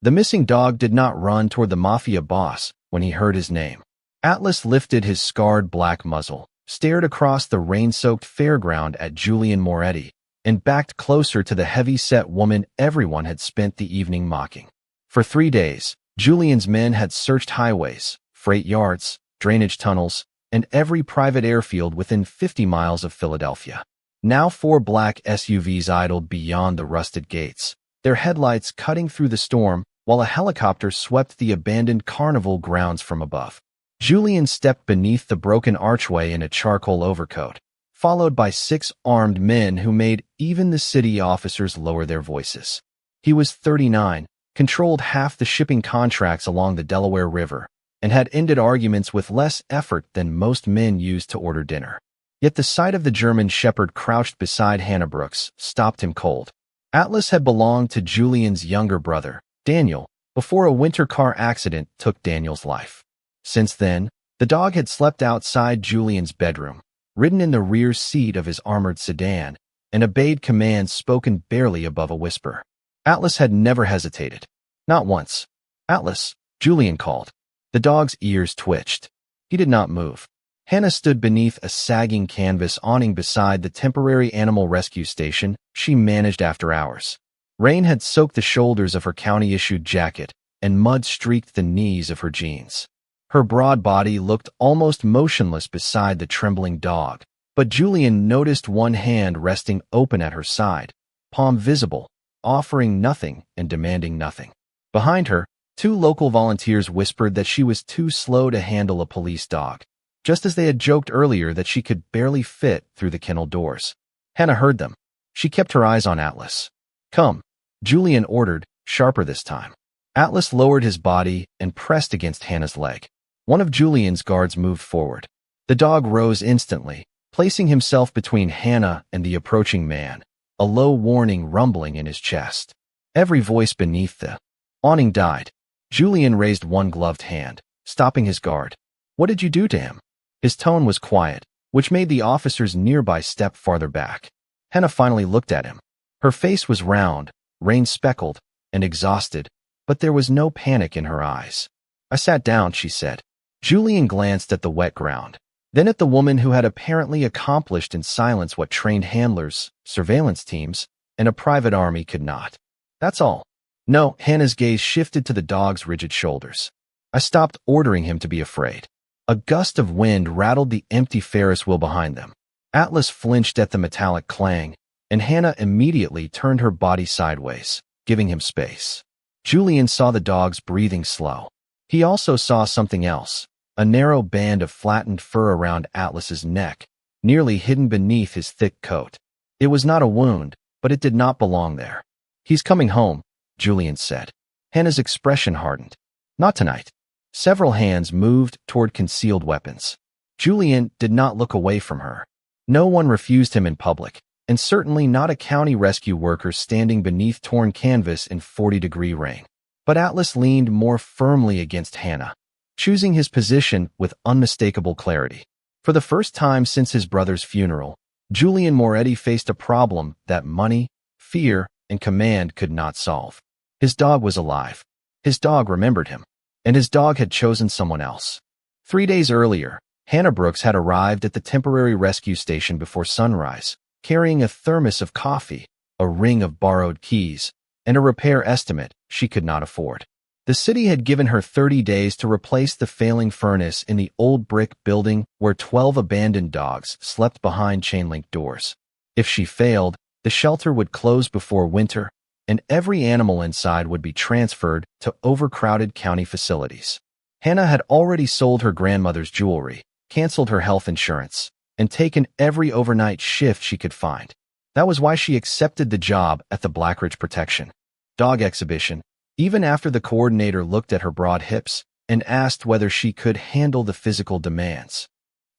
The missing dog did not run toward the mafia boss when he heard his name. Atlas lifted his scarred black muzzle, stared across the rain-soaked fairground at Julian Moretti, and backed closer to the heavy-set woman everyone had spent the evening mocking. For 3 days, Julian's men had searched highways, freight yards, drainage tunnels, and every private airfield within 50 miles of Philadelphia. Now 4 black SUVs idled beyond the rusted gates, their headlights cutting through the storm while a helicopter swept the abandoned carnival grounds from above. Julian stepped beneath the broken archway in a charcoal overcoat, followed by 6 armed men who made even the city officers lower their voices. He was 39, controlled half the shipping contracts along the Delaware River, and had ended arguments with less effort than most men used to order dinner. Yet the sight of the German shepherd crouched beside Hannah Brooks stopped him cold. Atlas had belonged to Julian's younger brother, Daniel, before a winter car accident took Daniel's life. Since then, the dog had slept outside Julian's bedroom, ridden in the rear seat of his armored sedan, and obeyed commands spoken barely above a whisper. Atlas had never hesitated. Not once. "Atlas," Julian called. The dog's ears twitched. He did not move. Hannah stood beneath a sagging canvas awning beside the temporary animal rescue station she managed after hours. Rain had soaked the shoulders of her county-issued jacket, and mud streaked the knees of her jeans. Her broad body looked almost motionless beside the trembling dog, but Julian noticed one hand resting open at her side, palm visible, offering nothing and demanding nothing. Behind her, 2 local volunteers whispered that she was too slow to handle a police dog, just as they had joked earlier that she could barely fit through the kennel doors. Hannah heard them. She kept her eyes on Atlas. "Come," Julian ordered, sharper this time. Atlas lowered his body and pressed against Hannah's leg. One of Julian's guards moved forward. The dog rose instantly, placing himself between Hannah and the approaching man, a low warning rumbling in his chest. Every voice beneath the awning died. Julian raised one gloved hand, stopping his guard. "What did you do to him?" His tone was quiet, which made the officers nearby step farther back. Hannah finally looked at him. Her face was round, rain-speckled, and exhausted, but there was no panic in her eyes. "I sat down," she said. Julian glanced at the wet ground, then at the woman who had apparently accomplished in silence what trained handlers, surveillance teams, and a private army could not. "That's all." "No," Hannah's gaze shifted to the dog's rigid shoulders. "I stopped ordering him to be afraid." A gust of wind rattled the empty Ferris wheel behind them. Atlas flinched at the metallic clang, and Hannah immediately turned her body sideways, giving him space. Julian saw the dog's breathing slow. He also saw something else, a narrow band of flattened fur around Atlas's neck, nearly hidden beneath his thick coat. It was not a wound, but it did not belong there. "He's coming home," Julian said. Hannah's expression hardened. "Not tonight." Several hands moved toward concealed weapons. Julian did not look away from her. No one refused him in public, and certainly not a county rescue worker standing beneath torn canvas in 40-degree rain. But Atlas leaned more firmly against Hannah, choosing his position with unmistakable clarity. For the first time since his brother's funeral, Julian Moretti faced a problem that money, fear, and command could not solve. His dog was alive. His dog remembered him. And his dog had chosen someone else. 3 days earlier, Hannah Brooks had arrived at the temporary rescue station before sunrise, carrying a thermos of coffee, a ring of borrowed keys, and a repair estimate she could not afford. The city had given her 30 days to replace the failing furnace in the old brick building where 12 abandoned dogs slept behind chain-link doors. If she failed, the shelter would close before winter, and every animal inside would be transferred to overcrowded county facilities. Hannah had already sold her grandmother's jewelry, canceled her health insurance, and taken every overnight shift she could find. That was why she accepted the job at the Blackridge Protection Dog Exhibition, even after the coordinator looked at her broad hips and asked whether she could handle the physical demands.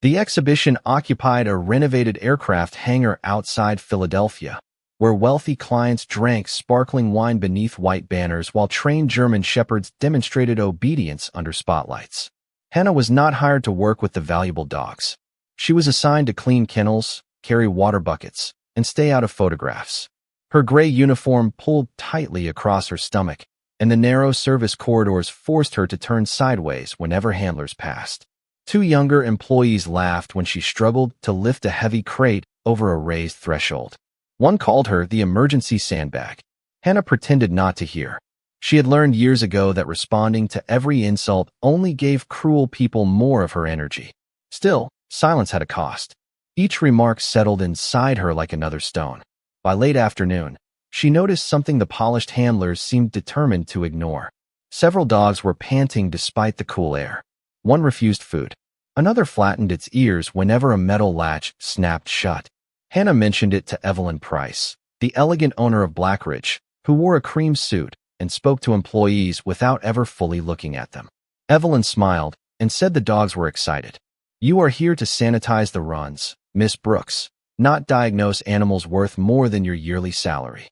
The exhibition occupied a renovated aircraft hangar outside Philadelphia, where wealthy clients drank sparkling wine beneath white banners while trained German shepherds demonstrated obedience under spotlights. Hannah was not hired to work with the valuable dogs. She was assigned to clean kennels, carry water buckets, and stay out of photographs. Her gray uniform pulled tightly across her stomach, and the narrow service corridors forced her to turn sideways whenever handlers passed. Two younger employees laughed when she struggled to lift a heavy crate over a raised threshold. One called her the emergency sandbag. Hannah pretended not to hear. She had learned years ago that responding to every insult only gave cruel people more of her energy. Still, silence had a cost. Each remark settled inside her like another stone. By late afternoon, she noticed something the polished handlers seemed determined to ignore. Several dogs were panting despite the cool air. One refused food. Another flattened its ears whenever a metal latch snapped shut. Hannah mentioned it to Evelyn Price, the elegant owner of Blackridge, who wore a cream suit and spoke to employees without ever fully looking at them. Evelyn smiled and said the dogs were excited. "You are here to sanitize the runs, Miss Brooks, not diagnose animals worth more than your yearly salary."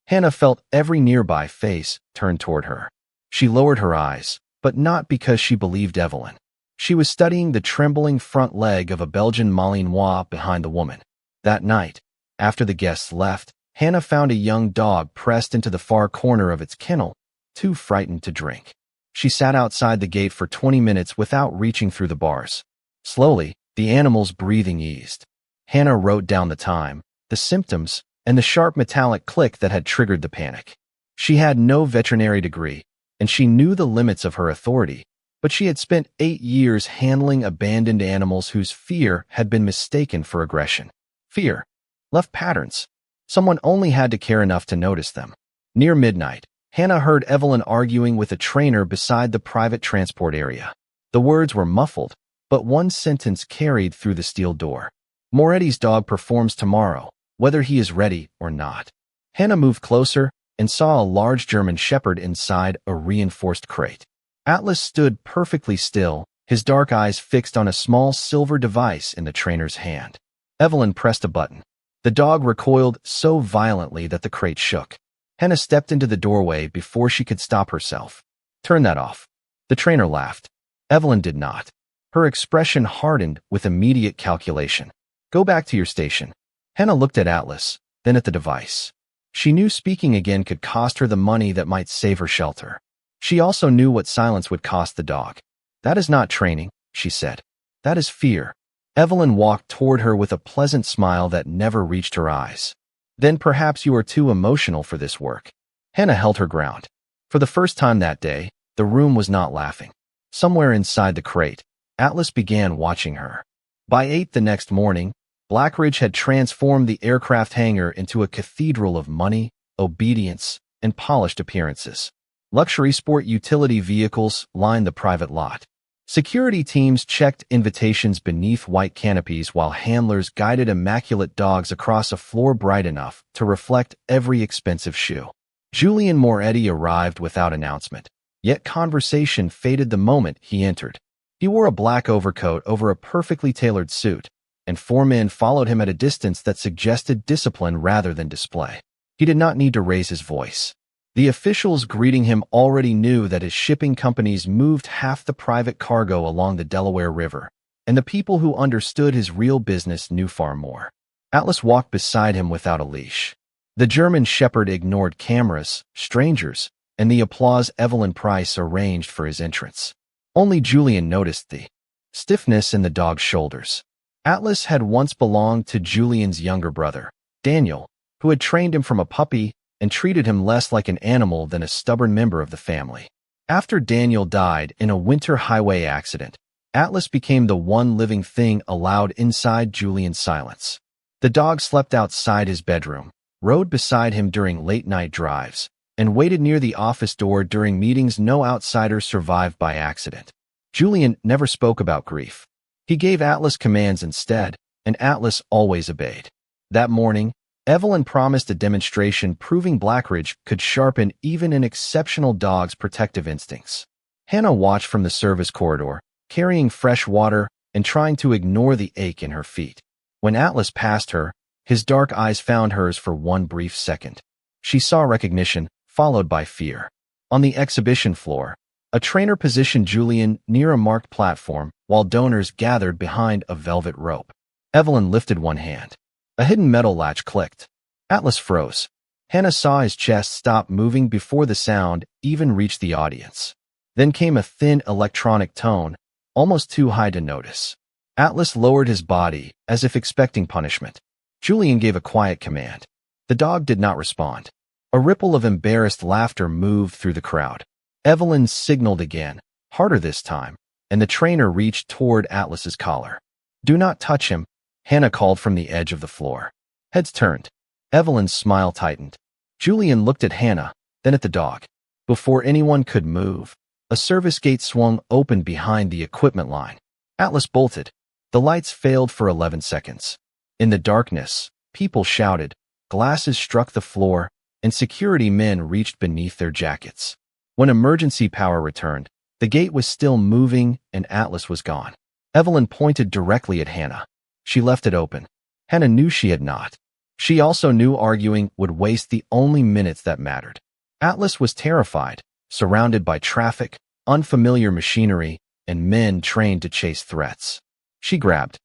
Hannah felt every nearby face turn toward her. She lowered her eyes, but not because she believed Evelyn. She was studying the trembling front leg of a Belgian Malinois behind the woman. That night, after the guests left, Hannah found a young dog pressed into the far corner of its kennel, too frightened to drink. She sat outside the gate for 20 minutes without reaching through the bars. Slowly, the animal's breathing eased. Hannah wrote down the time, the symptoms, and the sharp metallic click that had triggered the panic. She had no veterinary degree, and she knew the limits of her authority, but she had spent 8 years handling abandoned animals whose fear had been mistaken for aggression. Fear left patterns. Someone only had to care enough to notice them. Near midnight, Hannah heard Evelyn arguing with a trainer beside the private transport area. The words were muffled, but one sentence carried through the steel door. "Moretti's dog performs tomorrow, whether he is ready or not." Hannah moved closer and saw a large German shepherd inside a reinforced crate. Atlas stood perfectly still, his dark eyes fixed on a small silver device in the trainer's hand. Evelyn pressed a button. The dog recoiled so violently that the crate shook. Hannah stepped into the doorway before she could stop herself. "Turn that off." The trainer laughed. Evelyn did not. Her expression hardened with immediate calculation. "Go back to your station." Hannah looked at Atlas, then at the device. She knew speaking again could cost her the money that might save her shelter. She also knew what silence would cost the dog. "That is not training," she said. "That is fear." Evelyn walked toward her with a pleasant smile that never reached her eyes. "Then perhaps you are too emotional for this work." Hannah held her ground. For the first time that day, the room was not laughing. Somewhere inside the crate, Atlas began watching her. By 8 the next morning, Blackridge had transformed the aircraft hangar into a cathedral of money, obedience, and polished appearances. Luxury sport utility vehicles lined the private lot. Security teams checked invitations beneath white canopies while handlers guided immaculate dogs across a floor bright enough to reflect every expensive shoe. Julian Moretti arrived without announcement, yet conversation faded the moment he entered. He wore a black overcoat over a perfectly tailored suit, and 4 men followed him at a distance that suggested discipline rather than display. He did not need to raise his voice. The officials greeting him already knew that his shipping companies moved half the private cargo along the Delaware River, and the people who understood his real business knew far more. Atlas walked beside him without a leash. The German shepherd ignored cameras, strangers, and the applause Evelyn Price arranged for his entrance. Only Julian noticed the stiffness in the dog's shoulders. Atlas had once belonged to Julian's younger brother, Daniel, who had trained him from a puppy and treated him less like an animal than a stubborn member of the family. After Daniel died in a winter highway accident, Atlas became the one living thing allowed inside Julian's silence. The dog slept outside his bedroom, rode beside him during late-night drives, and waited near the office door during meetings no outsider survived by accident. Julian never spoke about grief. He gave Atlas commands instead, and Atlas always obeyed. That morning, Evelyn promised a demonstration proving Blackridge could sharpen even an exceptional dog's protective instincts. Hannah watched from the service corridor, carrying fresh water and trying to ignore the ache in her feet. When Atlas passed her, his dark eyes found hers for one brief second. She saw recognition, followed by fear. On the exhibition floor, a trainer positioned Julian near a marked platform while donors gathered behind a velvet rope. Evelyn lifted one hand. A hidden metal latch clicked. Atlas froze. Hannah saw his chest stop moving before the sound even reached the audience. Then came a thin electronic tone, almost too high to notice. Atlas lowered his body, as if expecting punishment. Julian gave a quiet command. The dog did not respond. A ripple of embarrassed laughter moved through the crowd. Evelyn signaled again, harder this time, and the trainer reached toward Atlas's collar. "Do not touch him," Hannah called from the edge of the floor. Heads turned. Evelyn's smile tightened. Julian looked at Hannah, then at the dog. Before anyone could move, a service gate swung open behind the equipment line. Atlas bolted. The lights failed for 11 seconds. In the darkness, people shouted, glasses struck the floor, and security men reached beneath their jackets. When emergency power returned, the gate was still moving and Atlas was gone. Evelyn pointed directly at Hannah. She left it open. Hannah knew she had not. She also knew arguing would waste the only minutes that mattered. Atlas was terrified, surrounded by traffic, unfamiliar machinery, and men trained to chase threats. She grabbed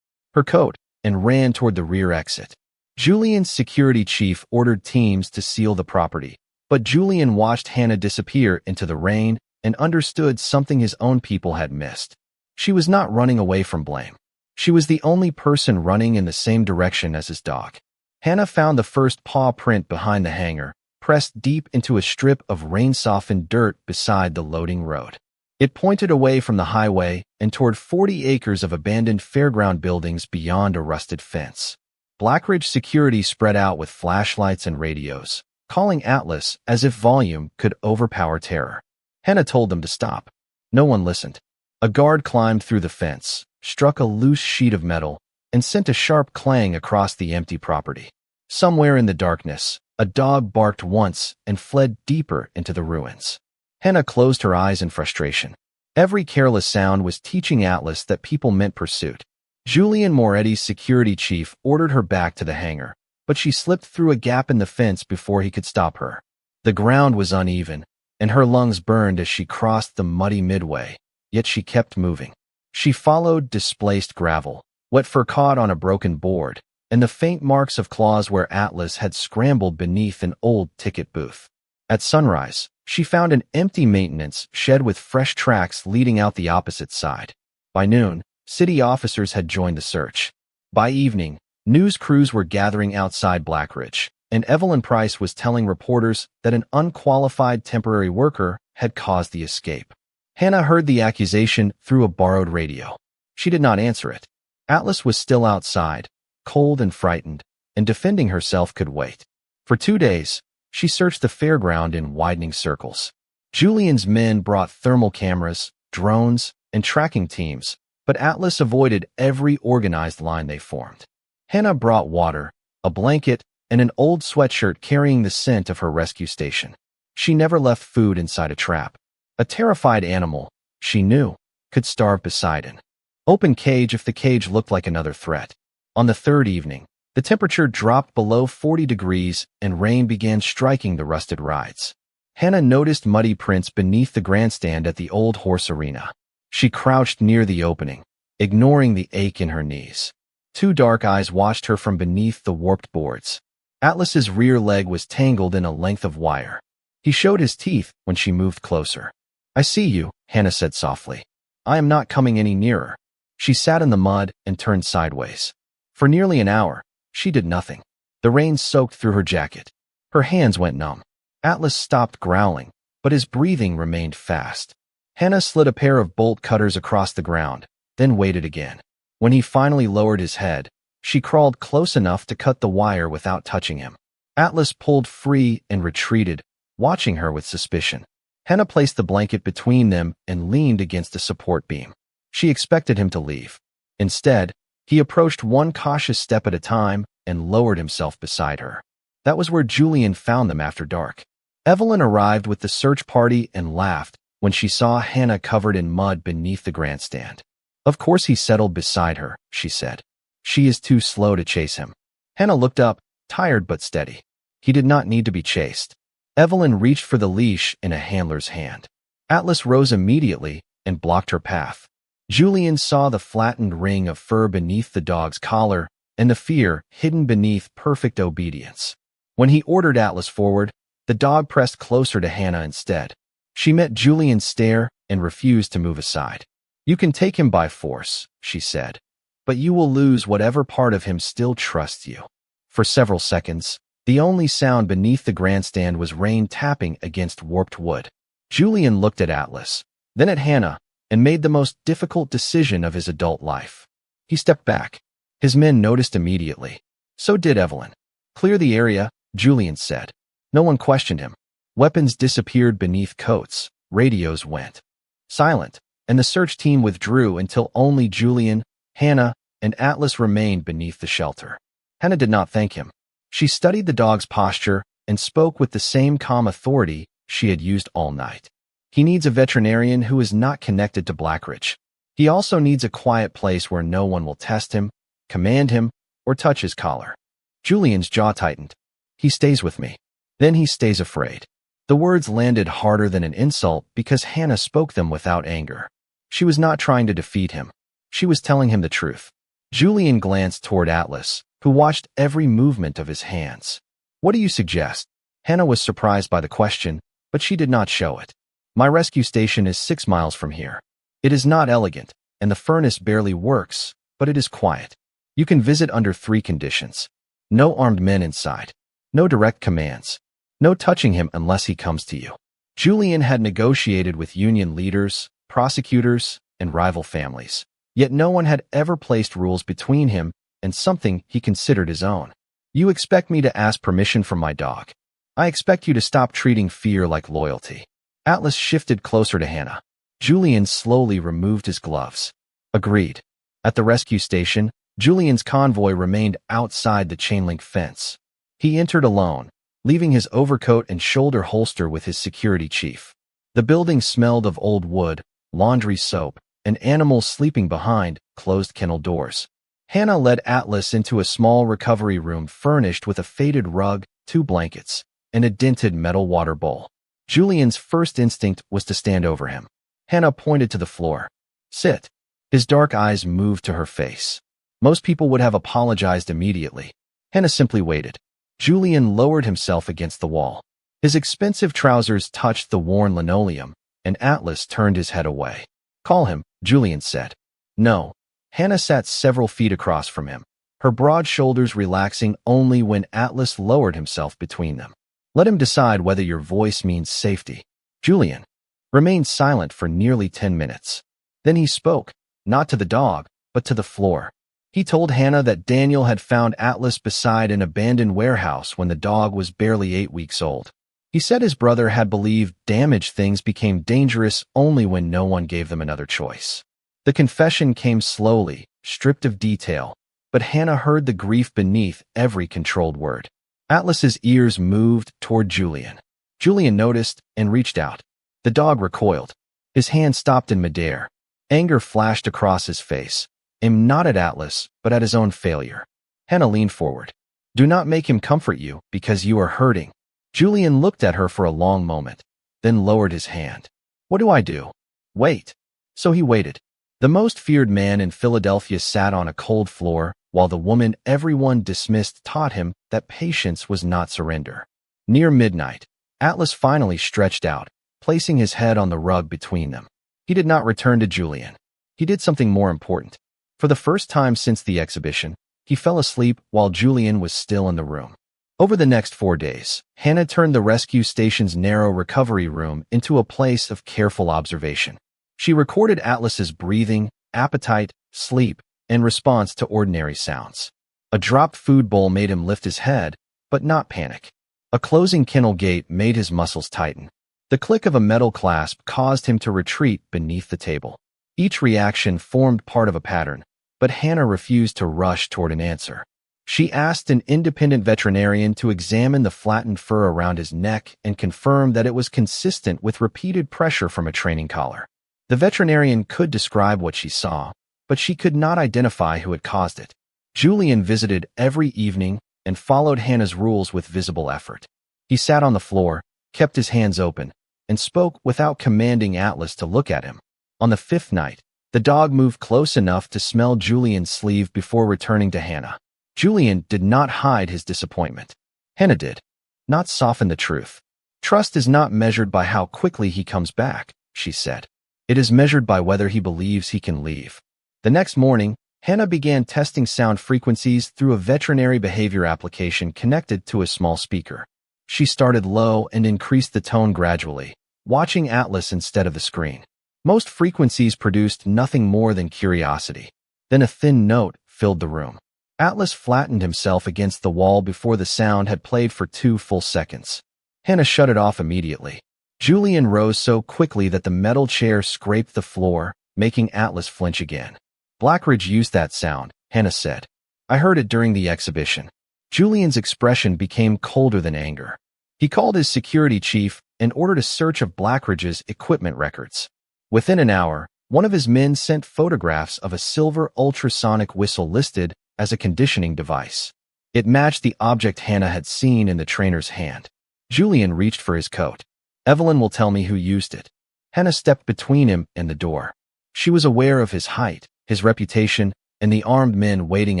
her coat and ran toward the rear exit. Julian's security chief ordered teams to seal the property, but Julian watched Hannah disappear into the rain and understood something his own people had missed. She was not running away from blame. She was the only person running in the same direction as his dog. Hannah found the first paw print behind the hangar, pressed deep into a strip of rain-softened dirt beside the loading road. It pointed away from the highway and toward 40 acres of abandoned fairground buildings beyond a rusted fence. Blackridge security spread out with flashlights and radios, calling Atlas as if volume could overpower terror. Hannah told them to stop. No one listened. A guard climbed through the fence, struck a loose sheet of metal, and sent a sharp clang across the empty property. Somewhere in the darkness, a dog barked once and fled deeper into the ruins. Hannah closed her eyes in frustration. Every careless sound was teaching Atlas that people meant pursuit. Julian Moretti's security chief ordered her back to the hangar, but she slipped through a gap in the fence before he could stop her. The ground was uneven, and her lungs burned as she crossed the muddy midway, yet she kept moving. She followed displaced gravel, wet fur caught on a broken board, and the faint marks of claws where Atlas had scrambled beneath an old ticket booth. At sunrise, she found an empty maintenance shed with fresh tracks leading out the opposite side. By noon, city officers had joined the search. By evening, news crews were gathering outside Blackridge, and Evelyn Price was telling reporters that an unqualified temporary worker had caused the escape. Hannah heard the accusation through a borrowed radio. She did not answer it. Atlas was still outside, cold and frightened, and defending herself could wait. For 2 days, she searched the fairground in widening circles. Julian's men brought thermal cameras, drones, and tracking teams, but Atlas avoided every organized line they formed. Hannah brought water, a blanket, and an old sweatshirt carrying the scent of her rescue station. She never left food inside a trap. A terrified animal, she knew, could starve beside an open cage if the cage looked like another threat. On the third evening, the temperature dropped below 40 degrees and rain began striking the rusted rides. Hannah noticed muddy prints beneath the grandstand at the old horse arena. She crouched near the opening, ignoring the ache in her knees. 2 dark eyes watched her from beneath the warped boards. Atlas's rear leg was tangled in a length of wire. He showed his teeth when she moved closer. "I see you," Hannah said softly. "I am not coming any nearer." She sat in the mud and turned sideways. For nearly an hour, she did nothing. The rain soaked through her jacket. Her hands went numb. Atlas stopped growling, but his breathing remained fast. Hannah slid a pair of bolt cutters across the ground, then waited again. When he finally lowered his head, she crawled close enough to cut the wire without touching him. Atlas pulled free and retreated, watching her with suspicion. Hannah placed the blanket between them and leaned against a support beam. She expected him to leave. Instead, he approached one cautious step at a time and lowered himself beside her. That was where Julian found them after dark. Evelyn arrived with the search party and laughed when she saw Hannah covered in mud beneath the grandstand. "Of course he settled beside her," she said. "She is too slow to chase him." Hannah looked up, tired but steady. He did not need to be chased. Evelyn reached for the leash in a handler's hand. Atlas rose immediately and blocked her path. Julian saw the flattened ring of fur beneath the dog's collar and the fear hidden beneath perfect obedience. When he ordered Atlas forward, the dog pressed closer to Hannah instead. She met Julian's stare and refused to move aside. "You can take him by force," she said, "but you will lose whatever part of him still trusts you." For several seconds, the only sound beneath the grandstand was rain tapping against warped wood. Julian looked at Atlas, then at Hannah, and made the most difficult decision of his adult life. He stepped back. His men noticed immediately. So did Evelyn. "Clear the area," Julian said. No one questioned him. Weapons disappeared beneath coats. Radios went silent, and the search team withdrew until only Julian, Hannah, and Atlas remained beneath the shelter. Hannah did not thank him. She studied the dog's posture and spoke with the same calm authority she had used all night. "He needs a veterinarian who is not connected to Blackridge. He also needs a quiet place where no one will test him, command him, or touch his collar." Julian's jaw tightened. "He stays with me. Then he stays afraid." The words landed harder than an insult because Hannah spoke them without anger. She was not trying to defeat him. She was telling him the truth. Julian glanced toward Atlas, who watched every movement of his hands. "What do you suggest?" Hannah was surprised by the question, but she did not show it. "My rescue station is 6 miles from here. It is not elegant, and the furnace barely works, but it is quiet. You can visit under 3 conditions. No armed men inside. No direct commands. No touching him unless he comes to you." Julian had negotiated with union leaders, prosecutors, and rival families. Yet no one had ever placed rules between him and something he considered his own. "You expect me to ask permission from my dog. I expect you to stop treating fear like loyalty." Atlas shifted closer to Hannah. Julian slowly removed his gloves. "Agreed." At the rescue station, Julian's convoy remained outside the chain-link fence. He entered alone, leaving his overcoat and shoulder holster with his security chief. The building smelled of old wood, laundry soap, and animals sleeping behind closed kennel doors. Hannah led Atlas into a small recovery room furnished with a faded rug, 2 blankets, and a dented metal water bowl. Julian's first instinct was to stand over him. Hannah pointed to the floor. "Sit." His dark eyes moved to her face. Most people would have apologized immediately. Hannah simply waited. Julian lowered himself against the wall. His expensive trousers touched the worn linoleum, and Atlas turned his head away. "Call him," Julian said. "No." Hannah sat several feet across from him, her broad shoulders relaxing only when Atlas lowered himself between them. "Let him decide whether your voice means safety." Julian remained silent for nearly 10 minutes. Then he spoke, not to the dog, but to the floor. He told Hannah that Daniel had found Atlas beside an abandoned warehouse when the dog was barely 8 weeks old. He said his brother had believed damaged things became dangerous only when no one gave them another choice. The confession came slowly, stripped of detail, but Hannah heard the grief beneath every controlled word. Atlas's ears moved toward Julian. Julian noticed and reached out. The dog recoiled. His hand stopped in midair. Anger flashed across his face, aimed not at Atlas, but at his own failure. Hannah leaned forward. "Do not make him comfort you, because you are hurting." Julian looked at her for a long moment, then lowered his hand. "What do I do?" "Wait." So he waited. The most feared man in Philadelphia sat on a cold floor, while the woman everyone dismissed taught him that patience was not surrender. Near midnight, Atlas finally stretched out, placing his head on the rug between them. He did not return to Julian. He did something more important. For the first time since the exhibition, he fell asleep while Julian was still in the room. Over the next 4 days, Hannah turned the rescue station's narrow recovery room into a place of careful observation. She recorded Atlas's breathing, appetite, sleep, and response to ordinary sounds. A dropped food bowl made him lift his head, but not panic. A closing kennel gate made his muscles tighten. The click of a metal clasp caused him to retreat beneath the table. Each reaction formed part of a pattern, but Hannah refused to rush toward an answer. She asked an independent veterinarian to examine the flattened fur around his neck and confirm that it was consistent with repeated pressure from a training collar. The veterinarian could describe what she saw, but she could not identify who had caused it. Julian visited every evening and followed Hannah's rules with visible effort. He sat on the floor, kept his hands open, and spoke without commanding Atlas to look at him. On the 5th night, the dog moved close enough to smell Julian's sleeve before returning to Hannah. Julian did not hide his disappointment. Hannah did. not soften the truth. Trust is not measured by how quickly he comes back, she said. It is measured by whether he believes he can leave. The next morning, Hannah began testing sound frequencies through a veterinary behavior application connected to a small speaker. She started low and increased the tone gradually, watching Atlas instead of the screen. Most frequencies produced nothing more than curiosity. Then a thin note filled the room. Atlas flattened himself against the wall before the sound had played for 2 full seconds. Hannah shut it off immediately. Julian rose so quickly that the metal chair scraped the floor, making Atlas flinch again. Blackridge used that sound, Hannah said. I heard it during the exhibition. Julian's expression became colder than anger. He called his security chief and ordered a search of Blackridge's equipment records. Within an hour, one of his men sent photographs of a silver ultrasonic whistle listed as a conditioning device. It matched the object Hannah had seen in the trainer's hand. Julian reached for his coat. Evelyn will tell me who used it. Hannah stepped between him and the door. She was aware of his height, his reputation, and the armed men waiting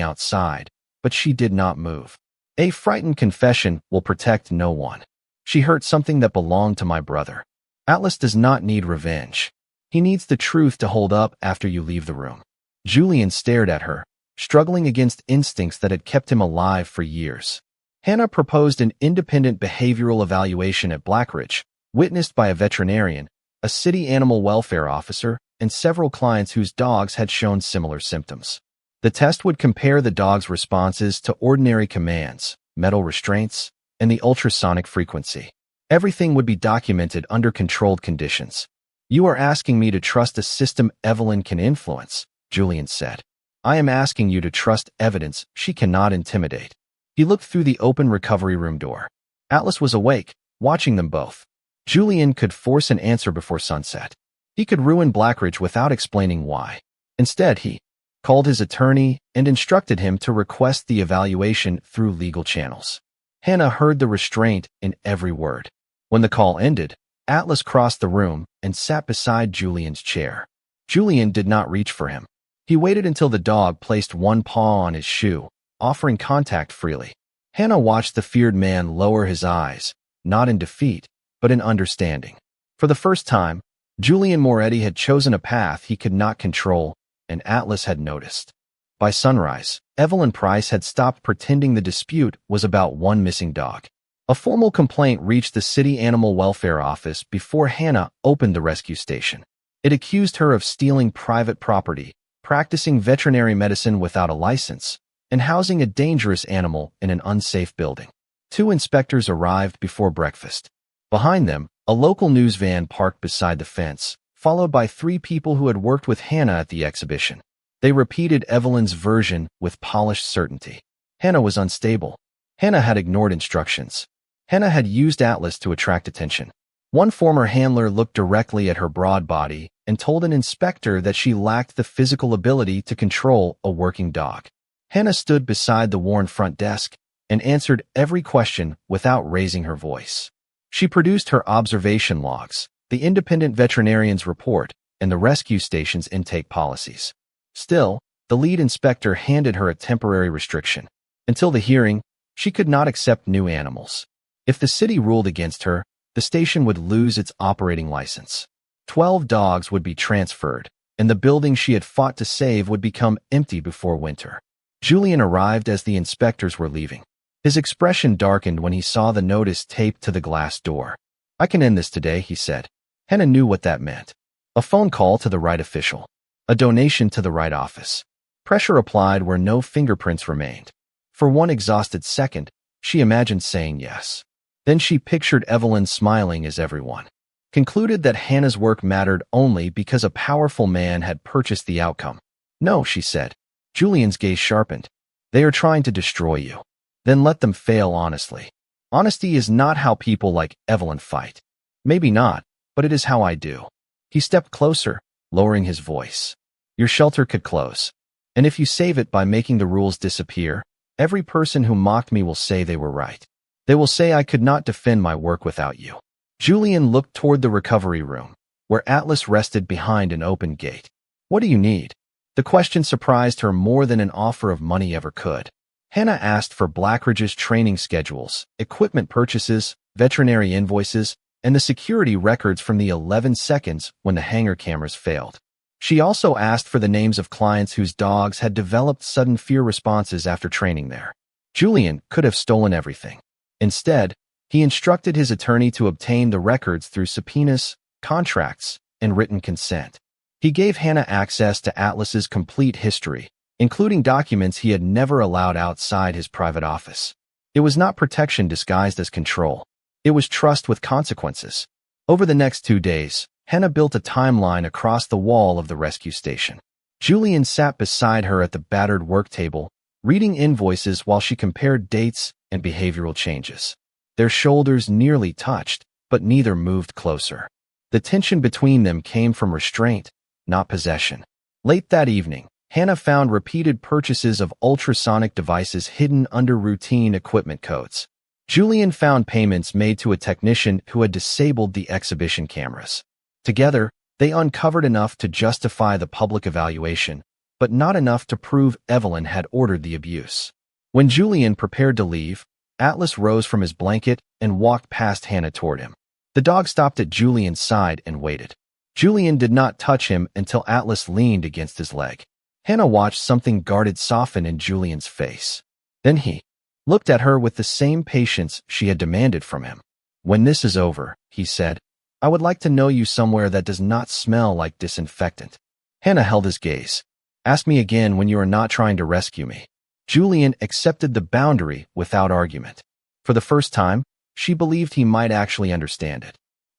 outside, but she did not move. A frightened confession will protect no one. She hurt something that belonged to my brother. Atlas does not need revenge. He needs the truth to hold up after you leave the room. Julian stared at her, struggling against instincts that had kept him alive for years. Hannah proposed an independent behavioral evaluation at Blackridge, witnessed by a veterinarian, a city animal welfare officer, and several clients whose dogs had shown similar symptoms. The test would compare the dog's responses to ordinary commands, metal restraints, and the ultrasonic frequency. Everything would be documented under controlled conditions. You are asking me to trust a system Evelyn can influence, Julian said. I am asking you to trust evidence she cannot intimidate. He looked through the open recovery room door. Atlas was awake, watching them both. Julian could force an answer before sunset. He could ruin Blackridge without explaining why. Instead, he called his attorney and instructed him to request the evaluation through legal channels. Hannah heard the restraint in every word. When the call ended, Atlas crossed the room and sat beside Julian's chair. Julian did not reach for him. He waited until the dog placed one paw on his shoe, offering contact freely. Hannah watched the feared man lower his eyes, not in defeat, but in understanding. For the first time, Julian Moretti had chosen a path he could not control, and Atlas had noticed. By sunrise, Evelyn Price had stopped pretending the dispute was about one missing dog. A formal complaint reached the city animal welfare office before Hannah opened the rescue station. It accused her of stealing private property, practicing veterinary medicine without a license, and housing a dangerous animal in an unsafe building. 2 inspectors arrived before breakfast. Behind them, a local news van parked beside the fence, followed by 3 people who had worked with Hannah at the exhibition. They repeated Evelyn's version with polished certainty. Hannah was unstable. Hannah had ignored instructions. Hannah had used Atlas to attract attention. One former handler looked directly at her broad body and told an inspector that she lacked the physical ability to control a working dog. Hannah stood beside the worn front desk and answered every question without raising her voice. She produced her observation logs, the independent veterinarian's report, and the rescue station's intake policies. Still, the lead inspector handed her a temporary restriction. Until the hearing, she could not accept new animals. If the city ruled against her, the station would lose its operating license. 12 dogs would be transferred, and the building she had fought to save would become empty before winter. Julian arrived as the inspectors were leaving. His expression darkened when he saw the notice taped to the glass door. I can end this today, he said. Hannah knew what that meant. A phone call to the right official. A donation to the right office. Pressure applied where no fingerprints remained. For one exhausted second, she imagined saying yes. Then she pictured Evelyn smiling as everyone concluded that Hannah's work mattered only because a powerful man had purchased the outcome. No, she said. Julian's gaze sharpened. They are trying to destroy you. Then let them fail honestly. Honesty is not how people like Evelyn fight. Maybe not, but it is how I do. He stepped closer, lowering his voice. Your shelter could close. And if you save it by making the rules disappear, every person who mocked me will say they were right. They will say I could not defend my work without you. Julian looked toward the recovery room, where Atlas rested behind an open gate. What do you need? The question surprised her more than an offer of money ever could. Hannah asked for Blackridge's training schedules, equipment purchases, veterinary invoices, and the security records from the 11 seconds when the hangar cameras failed. She also asked for the names of clients whose dogs had developed sudden fear responses after training there. Julian could have stolen everything. Instead, he instructed his attorney to obtain the records through subpoenas, contracts, and written consent. He gave Hannah access to Atlas's complete history, including documents he had never allowed outside his private office. It was not protection disguised as control. It was trust with consequences. Over the next 2 days, Hannah built a timeline across the wall of the rescue station. Julian sat beside her at the battered work table, reading invoices while she compared dates and behavioral changes. Their shoulders nearly touched, but neither moved closer. The tension between them came from restraint, not possession. Late that evening, Hannah found repeated purchases of ultrasonic devices hidden under routine equipment codes. Julian found payments made to a technician who had disabled the exhibition cameras. Together, they uncovered enough to justify the public evaluation, but not enough to prove Evelyn had ordered the abuse. When Julian prepared to leave, Atlas rose from his blanket and walked past Hannah toward him. The dog stopped at Julian's side and waited. Julian did not touch him until Atlas leaned against his leg. Hannah watched something guarded soften in Julian's face. Then he looked at her with the same patience she had demanded from him. "When this is over," he said, "I would like to know you somewhere that does not smell like disinfectant." Hannah held his gaze. "Ask me again when you are not trying to rescue me." Julian accepted the boundary without argument. For the first time, she believed he might actually understand it.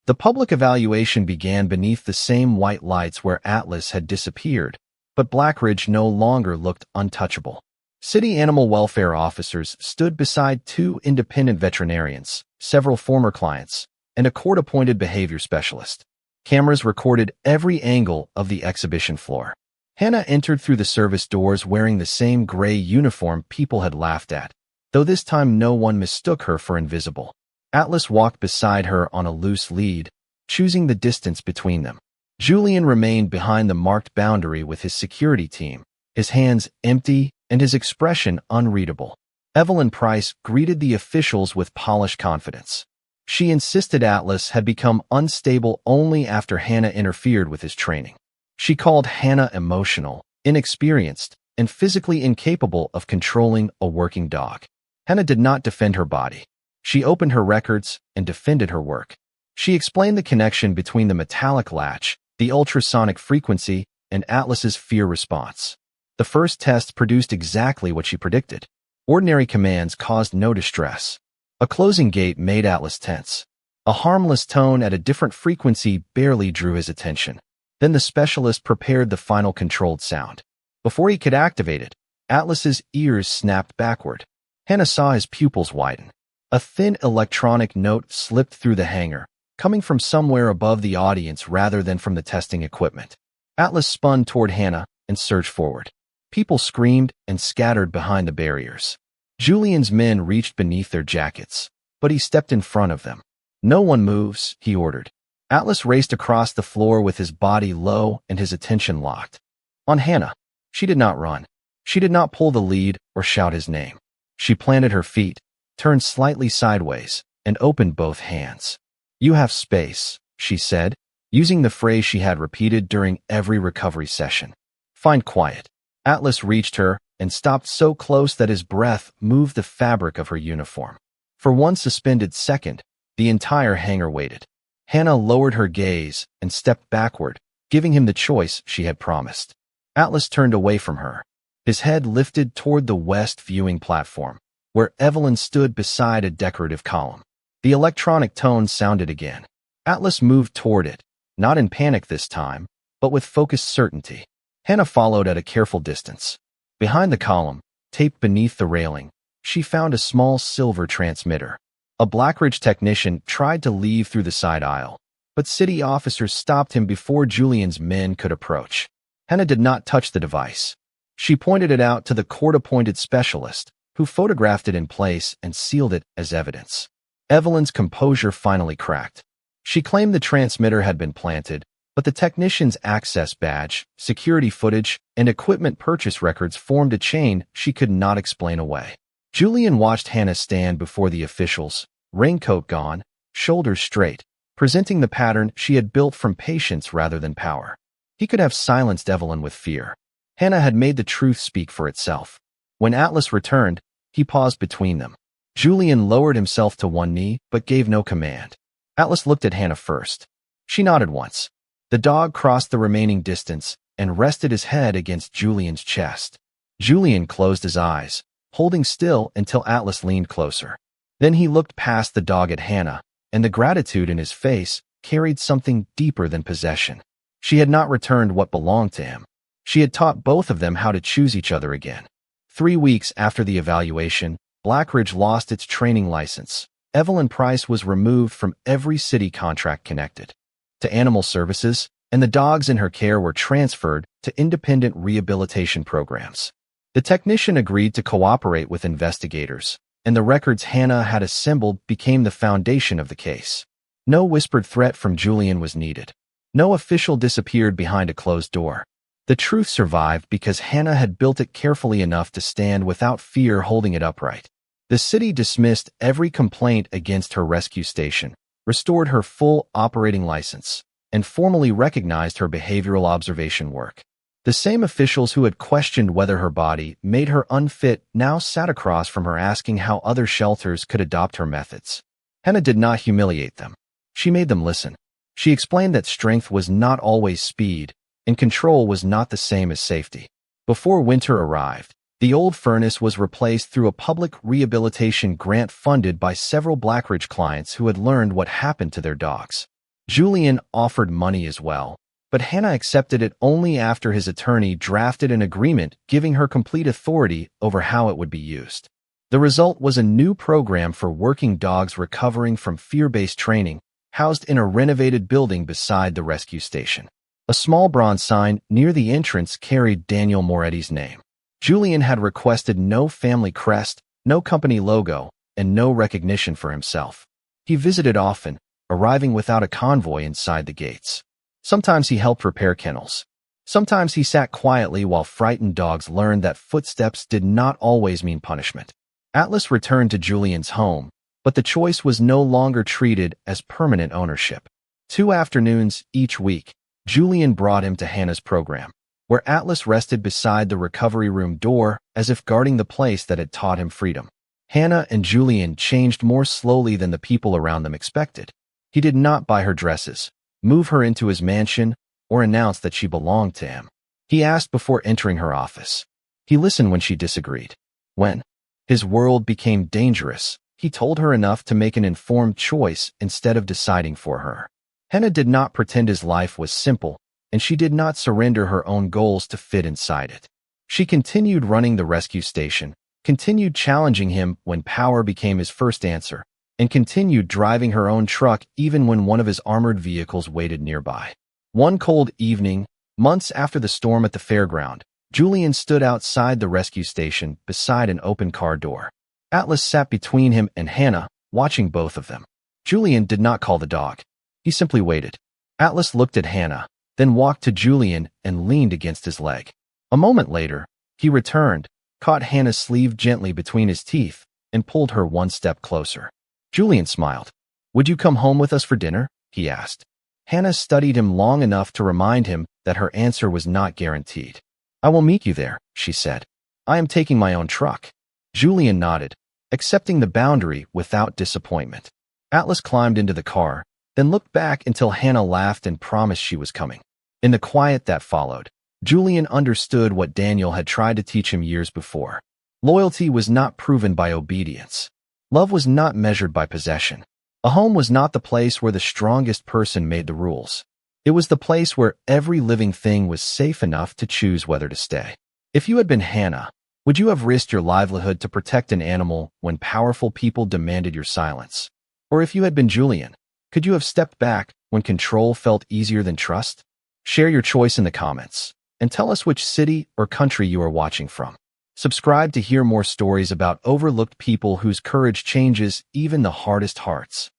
The public evaluation began beneath the same white lights where Atlas had disappeared, but Blackridge no longer looked untouchable. City animal welfare officers stood beside 2 independent veterinarians, several former clients, and a court-appointed behavior specialist. Cameras recorded every angle of the exhibition floor. Hannah entered through the service doors wearing the same gray uniform people had laughed at, though this time no one mistook her for invisible. Atlas walked beside her on a loose lead, choosing the distance between them. Julian remained behind the marked boundary with his security team, his hands empty and his expression unreadable. Evelyn Price greeted the officials with polished confidence. She insisted Atlas had become unstable only after Hannah interfered with his training. She called Hannah emotional, inexperienced, and physically incapable of controlling a working dog. Hannah did not defend her body. She opened her records and defended her work. She explained the connection between the metallic latch, the ultrasonic frequency, and Atlas's fear response. The first test produced exactly what she predicted. Ordinary commands caused no distress. A closing gate made Atlas tense. A harmless tone at a different frequency barely drew his attention. Then the specialist prepared the final controlled sound. Before he could activate it, Atlas's ears snapped backward. Hannah saw his pupils widen. A thin electronic note slipped through the hangar, coming from somewhere above the audience rather than from the testing equipment. Atlas spun toward Hannah and surged forward. People screamed and scattered behind the barriers. Julian's men reached beneath their jackets, but he stepped in front of them. "No one moves," he ordered. Atlas raced across the floor with his body low and his attention locked on Hannah. She did not run. She did not pull the lead or shout his name. She planted her feet, turned slightly sideways, and opened both hands. "You have space," she said, using the phrase she had repeated during every recovery session. "Find quiet." Atlas reached her and stopped so close that his breath moved the fabric of her uniform. For one suspended second, the entire hangar waited. Hannah lowered her gaze and stepped backward, giving him the choice she had promised. Atlas turned away from her. His head lifted toward the west viewing platform, where Evelyn stood beside a decorative column. The electronic tone sounded again. Atlas moved toward it, not in panic this time, but with focused certainty. Hannah followed at a careful distance. Behind the column, taped beneath the railing, she found a small silver transmitter. A Blackridge technician tried to leave through the side aisle, but city officers stopped him before Julian's men could approach. Hannah did not touch the device. She pointed it out to the court-appointed specialist, who photographed it in place and sealed it as evidence. Evelyn's composure finally cracked. She claimed the transmitter had been planted, but the technician's access badge, security footage, and equipment purchase records formed a chain she could not explain away. Julian watched Hannah stand before the officials, raincoat gone, shoulders straight, presenting the pattern she had built from patience rather than power. He could have silenced Evelyn with fear. Hannah had made the truth speak for itself. When Atlas returned, he paused between them. Julian lowered himself to one knee, but gave no command. Atlas looked at Hannah first. She nodded once. The dog crossed the remaining distance and rested his head against Julian's chest. Julian closed his eyes, holding still until Atlas leaned closer. Then he looked past the dog at Hannah, and the gratitude in his face carried something deeper than possession. She had not returned what belonged to him. She had taught both of them how to choose each other again. 3 weeks after the evaluation, Blackridge lost its training license. Evelyn Price was removed from every city contract connected to animal services, and the dogs in her care were transferred to independent rehabilitation programs. The technician agreed to cooperate with investigators, and the records Hannah had assembled became the foundation of the case. No whispered threat from Julian was needed. No official disappeared behind a closed door. The truth survived because Hannah had built it carefully enough to stand without fear holding it upright. The city dismissed every complaint against her rescue station, restored her full operating license, and formally recognized her behavioral observation work. The same officials who had questioned whether her body made her unfit now sat across from her asking how other shelters could adopt her methods. Hannah did not humiliate them. She made them listen. She explained that strength was not always speed, and control was not the same as safety. Before winter arrived, the old furnace was replaced through a public rehabilitation grant funded by several Blackridge clients who had learned what happened to their dogs. Julian offered money as well, but Hannah accepted it only after his attorney drafted an agreement giving her complete authority over how it would be used. The result was a new program for working dogs recovering from fear-based training, housed in a renovated building beside the rescue station. A small bronze sign near the entrance carried Daniel Moretti's name. Julian had requested no family crest, no company logo, and no recognition for himself. He visited often, arriving without a convoy inside the gates. Sometimes he helped repair kennels. Sometimes he sat quietly while frightened dogs learned that footsteps did not always mean punishment. Atlas returned to Julian's home, but the choice was no longer treated as permanent ownership. 2 afternoons each week, Julian brought him to Hannah's program, where Atlas rested beside the recovery room door as if guarding the place that had taught him freedom. Hannah and Julian changed more slowly than the people around them expected. He did not buy her dresses, move her into his mansion, or announce that she belonged to him. He asked before entering her office. He listened when she disagreed. When his world became dangerous, he told her enough to make an informed choice instead of deciding for her. Hannah did not pretend his life was simple, and she did not surrender her own goals to fit inside it. She continued running the rescue station, continued challenging him when power became his first answer, and continued driving her own truck even when one of his armored vehicles waited nearby. One cold evening, months after the storm at the fairground, Julian stood outside the rescue station beside an open car door. Atlas sat between him and Hannah, watching both of them. Julian did not call the dog. He simply waited. Atlas looked at Hannah, then walked to Julian and leaned against his leg. A moment later, he returned, caught Hannah's sleeve gently between his teeth, and pulled her one step closer. Julian smiled. "Would you come home with us for dinner?" he asked. Hannah studied him long enough to remind him that her answer was not guaranteed. "I will meet you there," she said. "I am taking my own truck." Julian nodded, accepting the boundary without disappointment. Atlas climbed into the car, then looked back until Hannah laughed and promised she was coming. In the quiet that followed, Julian understood what Daniel had tried to teach him years before. Loyalty was not proven by obedience. Love was not measured by possession. A home was not the place where the strongest person made the rules. It was the place where every living thing was safe enough to choose whether to stay. If you had been Hannah, would you have risked your livelihood to protect an animal when powerful people demanded your silence? Or if you had been Julian, could you have stepped back when control felt easier than trust? Share your choice in the comments, and tell us which city or country you are watching from. Subscribe to hear more stories about overlooked people whose courage changes even the hardest hearts.